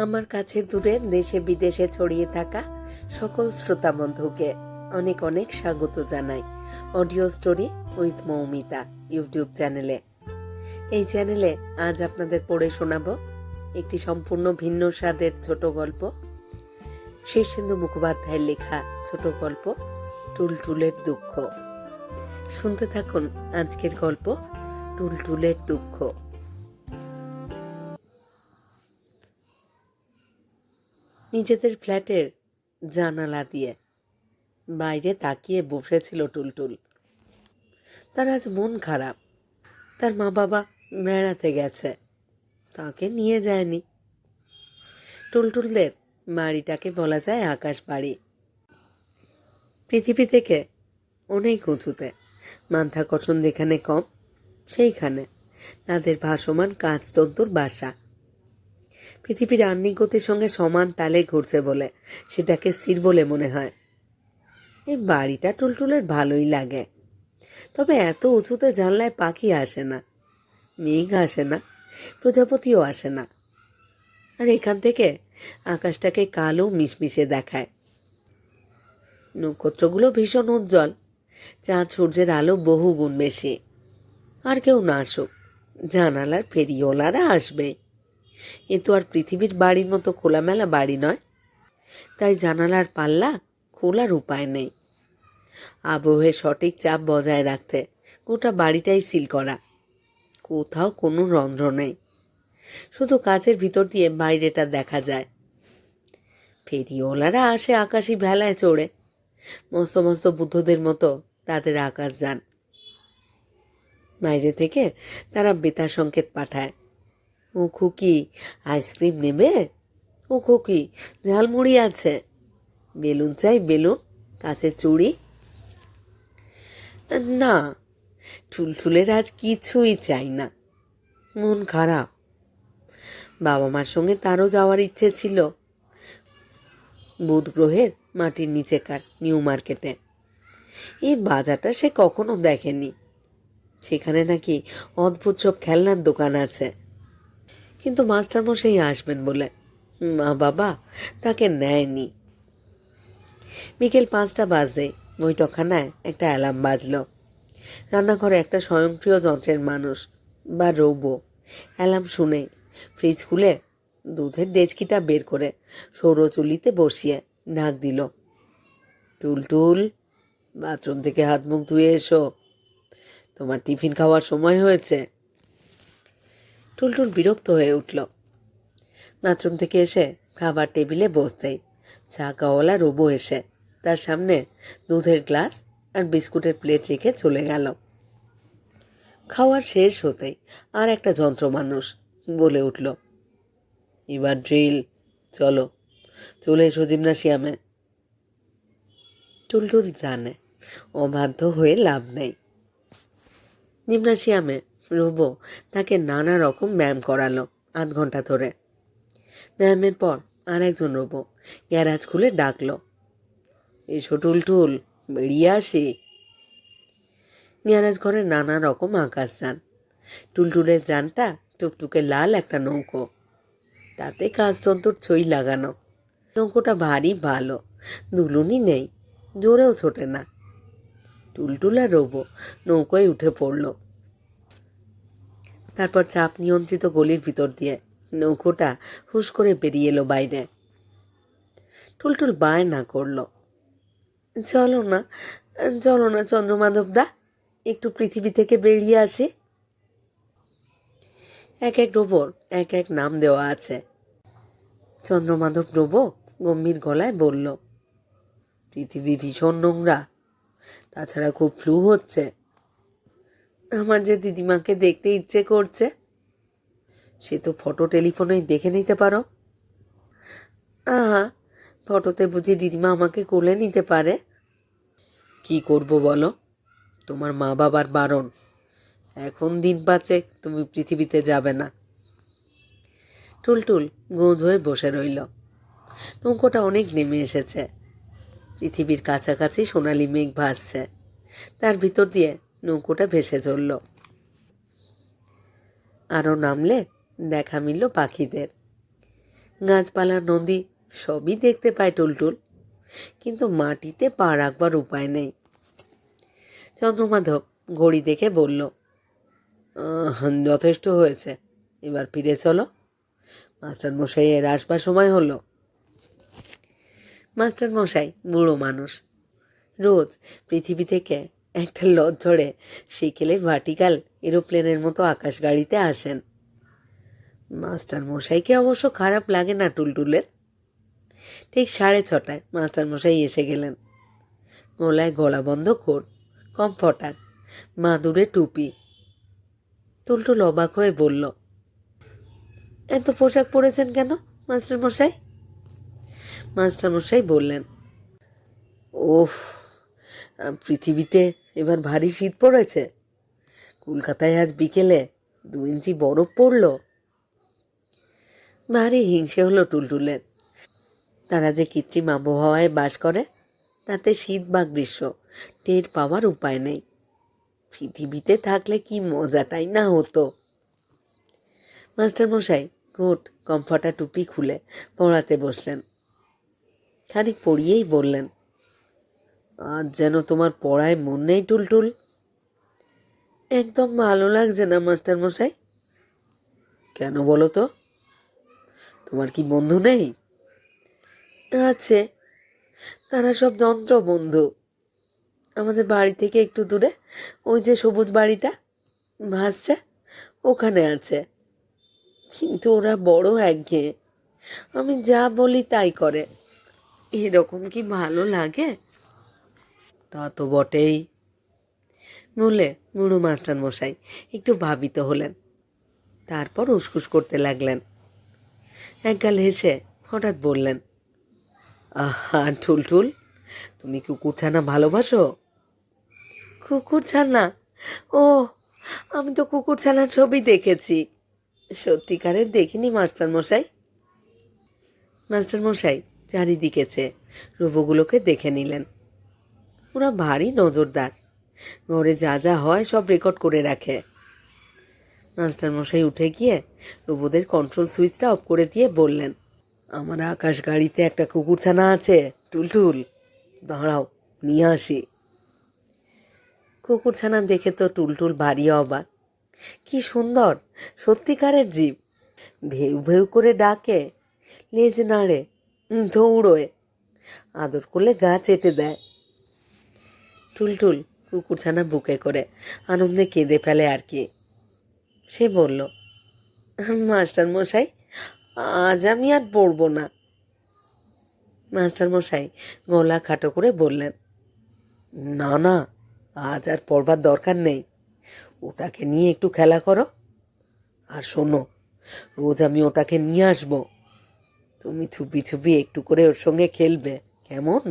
আমার কাছে দূরে দেশে বিদেশে ছড়িয়ে থাকা সকল শ্রোতা বন্ধুকে অনেক অনেক স্বাগত জানাই audio story with Moumita YouTube চ্যানেলে। এই চ্যানেলে আজ আপনাদের পড়ে শোনাব একটি সম্পূর্ণ ভিন্ন স্বাদের ছোট গল্প, শীর্ষেন্দু মুখোপাধ্যায়ের লেখা ছোট গল্প টুলটুলের দুঃখ। শুনতে থাকুন আজকের গল্প টুলটুলের দুঃখ। নিজেদের ফ্ল্যাটের জানালা দিয়ে বাইরে তাকিয়ে বসেছিল টুলটুল। তার আজ মন খারাপ। তার মা বাবা বেড়াতে গেছে, তাকে নিয়ে যায়নি। টুলটুলদের বাড়িটাকে বলা যায় আকাশ বাড়ি। পৃথিবী থেকে অনেক উঁচুতে, মাধ্যাকর্ষণ যেখানে কম সেইখানে তাদের ভাসমান কাঁচতন্তুর বাসা। পৃথিবীর আহ্নিক গতির সঙ্গে সমান তালে ঘুরছে বলে সেটাকে স্থির বলে মনে হয়। এই বাড়িটা টুলটুলের ভালোই লাগে, তবে এত উঁচুতে জানলায় পাখি আসে না, মেঘ আসে না, প্রজাপতিও আসে না। আর এখান থেকে আকাশটাকে কালো মিশমিশে দেখায়। নক্ষত্রগুলো ভীষণ উজ্জ্বল, চাঁদ সূর্যের আলো বহু গুণ বেশি। আর কেউ না আসুক, জানালার ফেরিওয়ালারা আসবে। এ তো আর পৃথিবীর বাড়ির মতো খোলামেলা বাড়ি নয়, তাই জানালার পাল্লা খোলার উপায় নেই। আবহের সঠিক চাপ বজায় রাখতে গোটা বাড়িটাই সিল করা। কোথাও কোনো রন্ধ্র নেই, শুধু কাচের ভিতর দিয়ে বাইরেটা দেখা যায়। ফেরিওয়ালারা আসে আকাশি ভেলায় চড়ে, মস্ত মস্ত বুদ্ধদের মতো তাদের আকাশ যান। বাইরে থেকে তারা বেতার সংকেত পাঠায়। ও খুকি, আইসক্রিম নেবে? ও খুকি, ঝালমুড়ি আছে? বেলুন চাই বেলুন, কাচের চুড়ি? না, টুলটুলের আজ কিছুই চাই না। মন খারাপ। বাবা মার সঙ্গে তারও যাওয়ার ইচ্ছে ছিল বুধ গ্রহের মাটির নিচেকার নিউ মার্কেটে। এই বাজারটা সে কখনো দেখেনি। সেখানে নাকি অদ্ভুত সব খেলনার দোকান আছে, কিন্তু মাস্টারমশাই আসবেন বলে মা বাবা তাকে নেয়নি। বিকেল 5টা বাজে বৈঠকখানায় একটা অ্যালার্ম বাজল। রান্নাঘরে একটা স্বয়ংক্রিয় যন্ত্রের মানুষ বা রোবো অ্যালার্ম শুনে ফ্রিজ খুলে দুধের ডেচকিটা বের করে সৌরচুলিতে বসিয়ে ডাক দিল, টুলটুল, বাথরুম থেকে হাত মুখ ধুয়ে এসো, তোমার টিফিন খাওয়ার সময় হয়েছে। টুলটুল বিরক্ত হয়ে উঠল। বাথরুম থেকে এসে খাবার টেবিলে বসতেই চা খাওয়ালা রোবো এসে তার সামনে দুধের গ্লাস আর বিস্কুটের প্লেট রেখে চলে গেল। খাওয়ার শেষ হতেই আর একটা যন্ত্র মানুষ বলে উঠল, এবার ড্রিল, চলো চলে এসো জিমনাসিয়ামে। টুলটুল জানে অবাধ্য হয়ে লাভ নেই। জিমনাসিয়ামে রোবো তাকে নানা রকম ব্যায়াম করালো 8 ঘন্টা ধরে। ব্যায়ামের পর আর একজন রোবো গ্যারাজ খুলে ডাকলো, এসো টুলটুল, বেরিয়ে আসি। গ্যারাজ ঘরে নানা রকম আকাশ যান। টুলটুলের যানটা টুকটুকে লাল একটা নৌকো, তাতে কাঁচতন্তুর ছই লাগানো। নৌকোটা ভারী ভালো, দুলুনি নেই, জোরেও ছোটে না। টুলটুল আর রোবো নৌকোয় উঠে পড়ল। তারপর চাপ নিয়ন্ত্রিত গলির ভিতর দিয়ে নৌকোটা হুশ করে বেরিয়ে এলো বাইরে। টুলটুল বায়না করল, চলো না, চলো না চন্দ্রমাধব দা, একটু পৃথিবী থেকে বেরিয়ে আসি। এক এক রোবোর এক এক নাম দেওয়া আছে। চন্দ্রমাধব রোবো গম্ভীর গলায় বলল, পৃথিবী ভীষণ নোংরা, তাছাড়া খুব ফ্লু হচ্ছে। আমার যে দিদিমাকে দেখতে ইচ্ছে করছে, সে তো ফটো টেলিফোনেই দেখে নিতে পারো। আহা, ফটোতে বুঝি দিদিমা আমাকে কোলে নিতে পারে? কি করব বলো, তোমার মা বাবার বারণ, এখন দিন 5 তুমি পৃথিবীতে যাবে না। টুলটুল গোঁজ হয়ে বসে রইল। নৌকোটা অনেক নেমে এসেছে। পৃথিবীর কাছাকাছি সোনালি মেঘ ভাসছে, তার ভিতর দিয়ে নৌকোটা ভেসে চলল। আরও নামলে দেখা মিলল পাখিদের। গাছপালা, নদী সবই দেখতে পায় টুলটুল, কিন্তু মাটিতে পা রাখবার উপায় নেই। চন্দ্রমাধব ঘড়ি দেখে বলল, যথেষ্ট হয়েছে, এবার ফিরে চলো, মাস্টারমশাইয়ের আসবার সময় হলো। মাস্টারমশাই বুড়ো মানুষ, রোজ পৃথিবী থেকে একটা লজ ঝড়ে সেকেলে ভার্টিক্যাল এরোপ্লেনের মতো আকাশ গাড়িতে আসেন। মাস্টারমশাইকে অবশ্য খারাপ লাগে না টুলটুলের। ঠিক 6:30 মাস্টারমশাই এসে গেলেন। গলায় গলাবন্ধ কোট, কমফর্টার, মাদুরে টুপি। টুলটুল অবাক হয়ে বলল, এত পোশাক পরেছেন কেন মাস্টারমশাই? মাস্টারমশাই বললেন, ওফ, পৃথিবীতে এবার ভারী শীত পড়েছে। কলকাতায় আজ বিকেলে 2 ইঞ্চি বরফ পড়ল। ভারী হিংসে হলো টুলটুলের। তারা যে কৃত্রিম আবহাওয়ায় বাস করে, তাতে শীত বা গ্রীষ্ম টের পাওয়ার উপায় নেই। পৃথিবীতে থাকলে কি মজাটাই না হতো। মাস্টারমশাই কোট, কমফর্টার, টুপি খুলে পড়াতে বসলেন। খানিক পড়িয়েই বললেন, আজ যেন তোমার পড়ায় মন নেই টুলটুল। একদম ভালো লাগছে না মাস্টারমশাই। কেন বলো তো? তোমার কি বন্ধু নেই? আছে, তারা সব যন্ত্র বন্ধু। আমাদের বাড়ি থেকে একটু দূরে ওই যে সবুজ বাড়িটা ভাসছে, ওখানে আছে। কিন্তু ওরা বড় একঘেয়ে, আমি যা বলি তাই করে। এরকম কি ভালো লাগে? তা তো বটেই বলে বুড়ো মাস্টারমশাই একটু ভাবিত হলেন। তারপর উসকুস করতে লাগলেন। একগাল হেসে হঠাৎ বললেন, আহা টুলটুল, তুমি কুকুরছানা ভালোবাসো? কুকুরছানা? ও, আমি তো কুকুরছানার ছবি দেখেছি, সত্যিকারের দেখিনি মাস্টারমশাই। মাস্টারমশাই চারিদিকে চেয়ে রোবগুলোকে দেখে নিলেন। ওরা ভারী নজরদার, ঘরে যা যা হয় সব রেকর্ড করে রাখে। মাস্টারমশাই উঠে গিয়ে রোবদের কন্ট্রোল সুইচটা অফ করে দিয়ে বললেন, আমার আকাশ গাড়িতে একটা কুকুরছানা আছে টুলটুল, দাঁড়াও নিয়ে আসি। কুকুরছানা দেখে তো টুলটুল ভারী অবাক। কি সুন্দর, সত্যিকারের জীব। ভেউ ভেউ করে ডাকে, লেজ নাড়ে, দৌড়োয়, আদর করলে গা চেটে দেয়। টুলটুল কুকুরছানা বুকে করে আনন্দে কেঁদে ফেলে আর কি। সে বলল, মাস্টারমশাই, আজ আমি আর পড়ব না। মাস্টারমশাই গলা খাটো করে বললেন, না না, আজ আর পড়বার দরকার নেই, ওটাকে নিয়ে একটু খেলা করো। আর শোনো, রোজ আমি ওটাকে নিয়ে আসবো, তুমি ছুপি ছুপি একটু করে ওর সঙ্গে খেলবে, কেমন?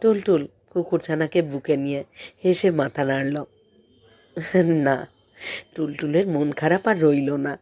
টুলটুল কুকুরছানাকে বুকে নিয়ে হেসে মাথা নাড়ল। না, টুলটুলের মন খারাপ আর রইল না।